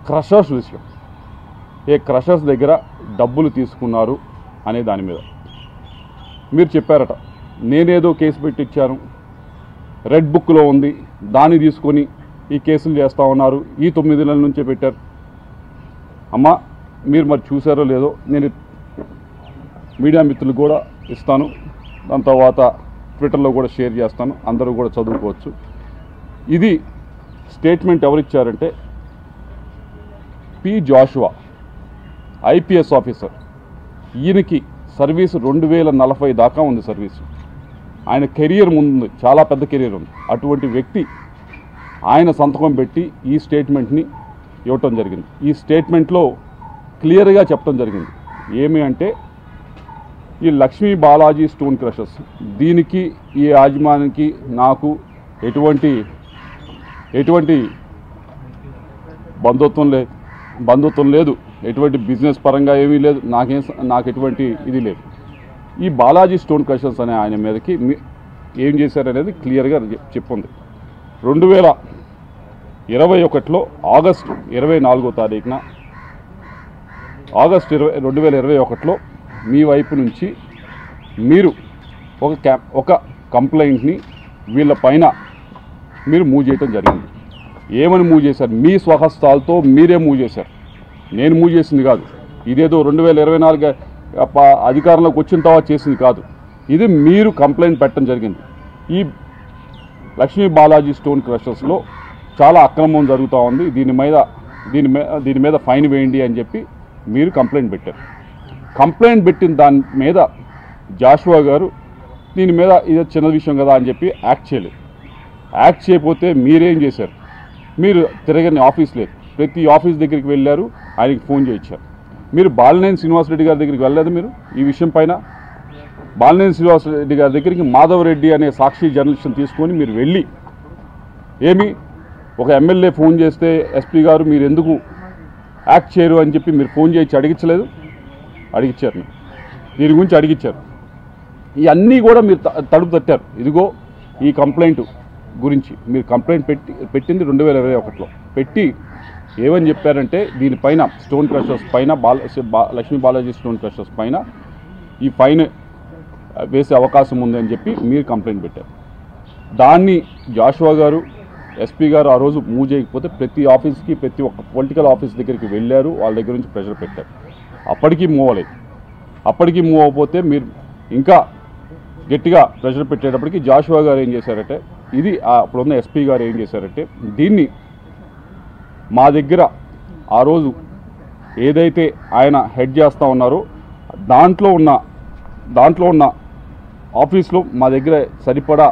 Crushers విషయం, ఏ crushers దగ్గర డబ్బులు తీసుకున్నారు అనే దాని మీద మీరు చెప్పారట. నేనేదో కేసు పెట్టించాను, రెడ్ బుక్లో ఉంది, దాన్ని తీసుకొని ఈ కేసులు చేస్తూ ఉన్నారు, ఈ 9 నెలల నుంచే పెట్టారు. అమ్మా మీరు మరి చూసారో లేదో, నేను మీడియా మిత్రులు కూడా ఇస్తాను, దాని తర్వాత ట్విట్టర్లో కూడా షేర్ చేస్తాను, అందరూ కూడా చదువుకోవచ్చు. ఇది స్టేట్మెంట్ ఎవరిచ్చారంటే పి జాషువా, ఐపీఎస్ ఆఫీసర్. ఈయనకి సర్వీసు 2040 దాకా ఉంది సర్వీసు. ఆయన కెరియర్ ముందు చాలా పెద్ద కెరియర్ ఉంది. అటువంటి వ్యక్తి ఆయన సంతకం పెట్టి ఈ స్టేట్మెంట్ని ఇవ్వటం జరిగింది. ఈ స్టేట్మెంట్లో క్లియర్గా చెప్పడం జరిగింది. ఏమి అంటే ఈ లక్ష్మీ బాలాజీ స్టోన్ క్రషర్స్, దీనికి ఈ యాజమాన్యానికి నాకు ఎటువంటి బంధుత్వం లేదు, ఎటువంటి బిజినెస్ పరంగా ఏమీ లేదు, నాకు ఎటువంటి ఇది లేదు. ఈ బాలాజీ స్టోన్ క్రషర్స్ అనే ఆయన మీదకి ఏం చేశారనేది క్లియర్గా చెప్పుంది. 2021లో ఆగస్టు 24వ తారీఖున 2021లో మీ వైపు నుంచి మీరు ఒక కంప్లైంట్ని వీళ్ళ పైన మీరు మూవ్ చేయటం జరిగింది. ఏమని మూవ్ చేశారు? మీ స్వహస్తాలతో మీరే మూవ్ చేశారు, నేను మూవ్ చేసింది కాదు. ఇదేదో 2024 అధికారంలోకి వచ్చిన తర్వాత చేసింది కాదు. ఇది మీరు కంప్లైంట్ పెట్టడం జరిగింది. ఈ లక్ష్మీ బాలాజీ స్టోన్ క్రషర్స్లో చాలా అక్రమం జరుగుతూ ఉంది, దీని మీద ఫైన్ వేయండి అని చెప్పి మీరు కంప్లైంట్ పెట్టారు. కంప్లైంట్ పెట్టిన దాని మీద జాషువా గారు దీని మీద ఇది చిన్న విషయం కదా అని చెప్పి యాక్ట్ చేయలేదు. యాక్ట్ చేయకపోతే మీరేం చేశారు? మీరు తిరగని ఆఫీస్ లేదు, ప్రతి ఆఫీస్ దగ్గరికి వెళ్ళారు, ఆయనకి ఫోన్ చేయించారు. మీరు బాలినేని శ్రీనివాసరెడ్డి గారి దగ్గరికి వెళ్ళలేదు. మీరు ఈ విషయం పైన బాలినేని శ్రీనివాసరెడ్డి గారి దగ్గరికి మాధవరెడ్డి అనే సాక్షి జర్నలిస్ట్ని తీసుకొని మీరు వెళ్ళి ఒక ఎమ్మెల్యే ఫోన్ చేస్తే ఎస్పీ గారు మీరు ఎందుకు యాక్ట్ చేయరు అని చెప్పి మీరు ఫోన్ చేయించి అడిగించలేదు? అడిగించారు, దీని గురించి అడిగించారు. ఇవన్నీ కూడా మీరు తలుపు తట్టారు. ఇదిగో ఈ కంప్లైంట్ గురించి మీరు కంప్లైంట్ పెట్టింది 2021లో పెట్టి ఏమని చెప్పారంటే దీనిపైన స్టోన్ క్రషర్స్ పైన లక్ష్మీ బాలాజీ స్టోన్ క్రషర్స్ పైన ఈ ఫైన్ వేసే అవకాశం ఉందని చెప్పి మీరు కంప్లైంట్ పెట్టారు. దాన్ని జాషువా గారు, ఎస్పీ గారు ఆ రోజు మూవ్ చేయకపోతే ప్రతి ఆఫీస్కి, ప్రతి ఒక్క పొలిటికల్ ఆఫీస్ దగ్గరికి వెళ్ళారు, వాళ్ళ దగ్గర నుంచి ప్రెషర్ పెట్టారు. అప్పటికీ మూవ్ అవ్వలేదు. అప్పటికీ మూవ్ అవ్వకపోతే మీరు ఇంకా గట్టిగా ప్రెషర్ పెట్టేటప్పటికి జాషువా గారు ఏం చేశారంటే, ఇది అప్పుడున్న ఎస్పీ గారు ఏం చేశారంటే, దీన్ని మా దగ్గర ఆ రోజు ఏదైతే ఆయన హెడ్ చేస్తూ ఉన్నారో దాంట్లో ఉన్న ఆఫీస్లో మా దగ్గర సరిపడా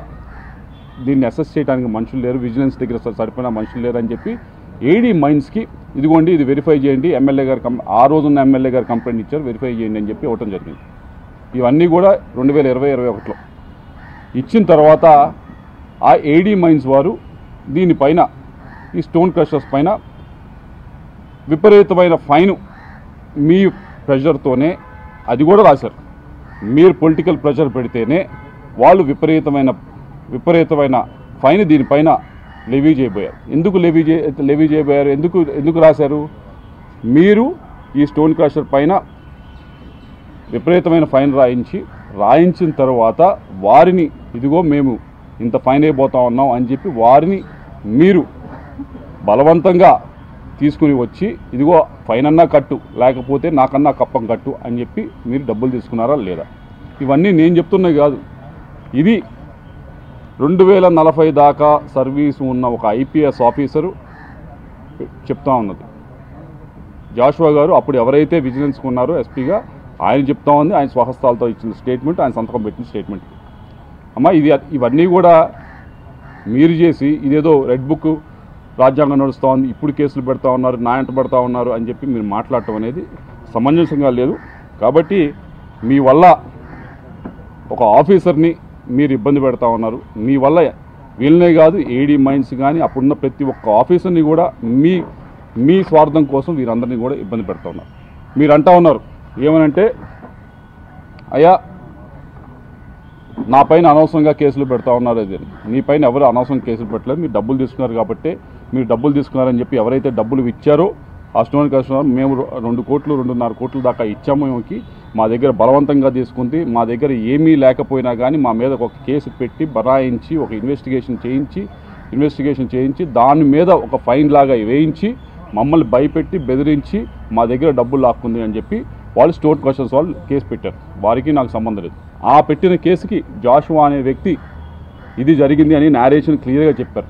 దీన్ని అసెస్ చేయడానికి మనుషులు లేరు, విజిలెన్స్ దగ్గర సరిపడా మనుషులు లేరు అని చెప్పి ఏడీ మైన్స్కి ఇదిగోండి ఇది వెరిఫై చేయండి, ఎమ్మెల్యే గారు ఆ రోజున్న ఎమ్మెల్యే గారు కంప్లైంట్ ఇచ్చారు, వెరిఫై చేయండి అని చెప్పి ఇవ్వటం జరిగింది. ఇవన్నీ కూడా 2020-21లో ఇచ్చిన తర్వాత ఆ ఏడీ మైన్స్ వారు దీనిపైన ఈ స్టోన్ క్రషర్స్ పైన విపరీతమైన ఫైన్ మీ ప్రెషర్తోనే అది కూడా రాశారు. మీరు పొలిటికల్ ప్రెషర్ పెడితేనే వాళ్ళు విపరీతమైన ఫైన్ దీనిపైన లెవీ చేయబోయారు. ఎందుకు లెవీ చేయబోయారు? ఎందుకు రాశారు? మీరు ఈ స్టోన్ క్రషర్ పైన విపరీతమైన ఫైన్ రాయించిన తర్వాత వారిని ఇదిగో మేము ఇంత ఫైన్ అయిపోతా ఉన్నాం అని చెప్పి వారిని మీరు బలవంతంగా తీసుకుని వచ్చి ఇదిగో ఫైన్ అన్నా కట్టు, లేకపోతే నాకన్నా కప్పం కట్టు అని చెప్పి మీరు డబ్బులు తీసుకున్నారా లేదా? ఇవన్నీ నేను చెప్తున్నవి కాదు. ఇది 2040 దాకా సర్వీసు ఉన్న ఒక ఐపీఎస్ ఆఫీసరు చెప్తా ఉన్నది. జాషువా గారు అప్పుడు ఎవరైతే విజిలెన్స్కి ఉన్నారో ఎస్పీగా ఆయన చెప్తా ఉంది, ఆయన స్వహస్తాలతో ఇచ్చిన స్టేట్మెంట్, ఆయన సంతకం పెట్టిన స్టేట్మెంట్. అమ్మా ఇవన్నీ కూడా మీరు చేసి ఇదేదో రెడ్ బుక్ రాజ్యాంగం నడుస్తూ ఉంది, ఇప్పుడు కేసులు పెడతా ఉన్నారు, నా ఎంట పడతా ఉన్నారు అని చెప్పి మీరు మాట్లాడటం అనేది సమంజసంగా లేదు. కాబట్టి మీ వల్ల ఒక ఆఫీసర్ని మీరు ఇబ్బంది పెడతా ఉన్నారు. మీ వల్ల వీళ్ళనే కాదు, ఏడీ మైన్స్ కానీ అప్పుడున్న ప్రతి ఒక్క ఆఫీసర్ని కూడా మీ స్వార్థం కోసం వీరందరినీ కూడా ఇబ్బంది పెడతా ఉన్నారు. మీరు అంటా ఉన్నారు ఏమనంటే, అయ్యా నా పైన అనవసరంగా కేసులు పెడతా ఉన్నారు. అది మీ పైన ఎవరు అనవసరం కేసులు పెట్టలేదు, మీరు డబ్బులు తీసుకున్నారు కాబట్టి మీరు డబ్బులు తీసుకున్నారని చెప్పి ఎవరైతే డబ్బులు ఇచ్చారో ఆ స్టోన్ క్రషర్ మేము 2 కోట్లు 2.5 కోట్ల దాకా ఇచ్చాము మేమకి. మా దగ్గర బలవంతంగా తీసుకుంది. మా దగ్గర ఏమీ లేకపోయినా కానీ మా మీద ఒక కేసు పెట్టి బనాయించి ఒక ఇన్వెస్టిగేషన్ చేయించి దాని మీద ఒక ఫైన్ లాగా వేయించి మమ్మల్ని భయపెట్టి బెదిరించి మా దగ్గర డబ్బులు లాక్కుంది అని చెప్పి వాళ్ళు స్టోన్ క్రషర్స్ వాళ్ళు కేసు పెట్టారు. వారికి నాకు సంబంధం లేదు. ఆ పెట్టిన కేసుకి జాషువా అనే వ్యక్తి ఇది జరిగింది అని నేరేషన్ క్లియర్గా చెప్పారు.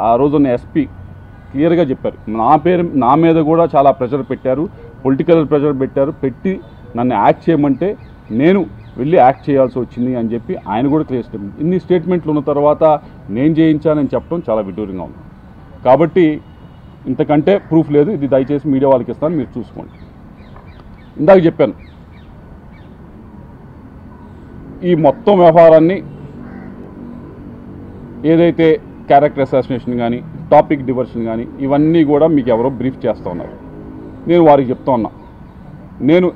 ఆ రోజున్న ఎస్పీ క్లియర్గా చెప్పారు. నా మీద కూడా చాలా ప్రెషర్ పెట్టారు, పొలిటికల్ ప్రెషర్ పెట్టి నన్ను యాక్ట్ చేయమంటే నేను వెళ్ళి యాక్ట్ చేయాల్సి వచ్చింది అని చెప్పి ఆయన కూడా క్లియర్ స్టేట్మెంట్. ఇన్ని స్టేట్మెంట్లు ఉన్న తర్వాత నేను చేయించానని చెప్పడం చాలా విడ్డూరంగా ఉంది. కాబట్టి ఇంతకంటే ప్రూఫ్ లేదు. ఇది దయచేసి మీడియా వాళ్ళకి ఇస్తాను, మీరు చూసుకోండి. ఇందాక చెప్పాను ఈ మొత్తం వ్యవహారాన్ని ఏదైతే క్యారెక్టర్ అసాసినేషన్ కానీ టాపిక్ డివర్షన్ కానీ ఇవన్నీ కూడా మీకు ఎవరో బ్రీఫ్ చేస్తూ ఉన్నారు. నేను వారికి చెప్తా ఉన్నా, నేను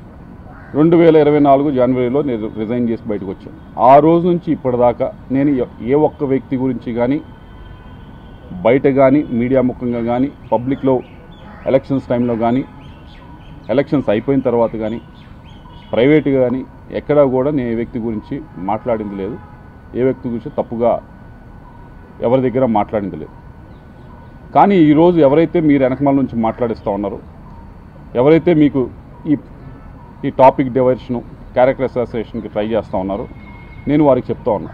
2024 జనవరిలో నేను రిజైన్ చేసి బయటకు వచ్చాను. ఆ రోజు నుంచి ఇప్పటిదాకా నేను ఏ ఒక్క వ్యక్తి గురించి కానీ బయట కానీ మీడియా ముఖంగా కానీ పబ్లిక్లో ఎలక్షన్స్ టైంలో కానీ ఎలక్షన్స్ అయిపోయిన తర్వాత కానీ ప్రైవేట్గా కానీ ఎక్కడా కూడా నేను ఏ వ్యక్తి గురించి మాట్లాడింది లేదు. ఏ వ్యక్తి గురించి తప్పుగా ఎవరి దగ్గర మాట్లాడింది లేదు. కానీ ఈరోజు ఎవరైతే మీరు వెనకమాల నుంచి మాట్లాడిస్తూ ఉన్నారో, ఎవరైతే మీకు ఈ టాపిక్ డైవర్షను క్యారెక్టర్ అసాసినేషన్కి ట్రై చేస్తూ ఉన్నారో నేను వారికి చెప్తా ఉన్నా,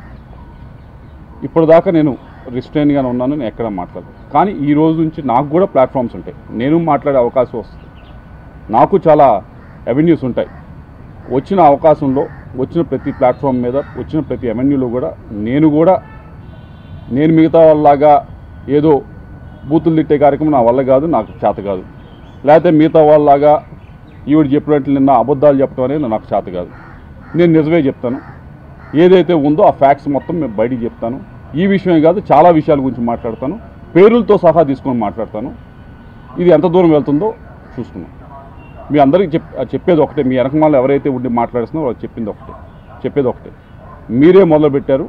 ఇప్పటిదాకా నేను రిస్ట్రైన్గానే ఉన్నాను, నేను ఎక్కడ మాట్లాడను. కానీ ఈ రోజు నుంచి నాకు కూడా ప్లాట్ఫామ్స్ ఉంటాయి, నేను మాట్లాడే అవకాశం వస్తుంది. నాకు చాలా అవెన్యూస్ ఉంటాయి. వచ్చిన అవకాశంలో వచ్చిన ప్రతి ప్లాట్ఫామ్ మీద వచ్చిన ప్రతి అవెన్యూలో కూడా నేను మిగతా వాళ్ళలాగా ఏదో బూతులు తిట్టే కార్యక్రమం నా వల్ల కాదు, నాకు చేత కాదు. లేకపోతే మిగతా వాళ్ళలాగా ఈవిడ చెప్పినట్లు నిన్న అబద్ధాలు చెప్పడం అనేది నాకు చేత కాదు. నేను నిజమే చెప్తాను. ఏదైతే ఉందో ఆ ఫ్యాక్ట్స్ మొత్తం మేము బయటికి చెప్తాను. ఈ విషయమే కాదు, చాలా విషయాల గురించి మాట్లాడతాను, పేరులతో సహా తీసుకొని మాట్లాడతాను. ఇది ఎంత దూరం వెళ్తుందో చూసుకున్నాం. మీ అందరికీ చెప్పేది ఒకటే, మీ వెనకమాల ఎవరైతే ఉండి మాట్లాడుతున్నారో వాళ్ళు చెప్పేది ఒకటే, మీరే మొదలుపెట్టారు,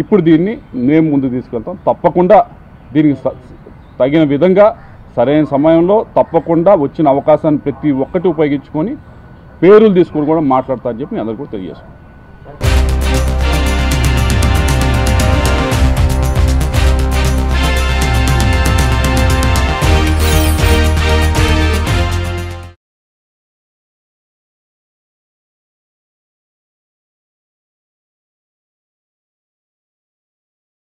ఇప్పుడు దీన్ని మేము ముందు తీసుకెళ్తాం. తప్పకుండా దీనికి తగిన విధంగా సరైన సమయంలో తప్పకుండా వచ్చిన అవకాశాన్ని ప్రతి ఒక్కటి ఉపయోగించుకొని పేరులు తీసుకొని కూడా మాట్లాడతా అని చెప్పి మీ అందరికీ కూడా తెలియజేస్తాం.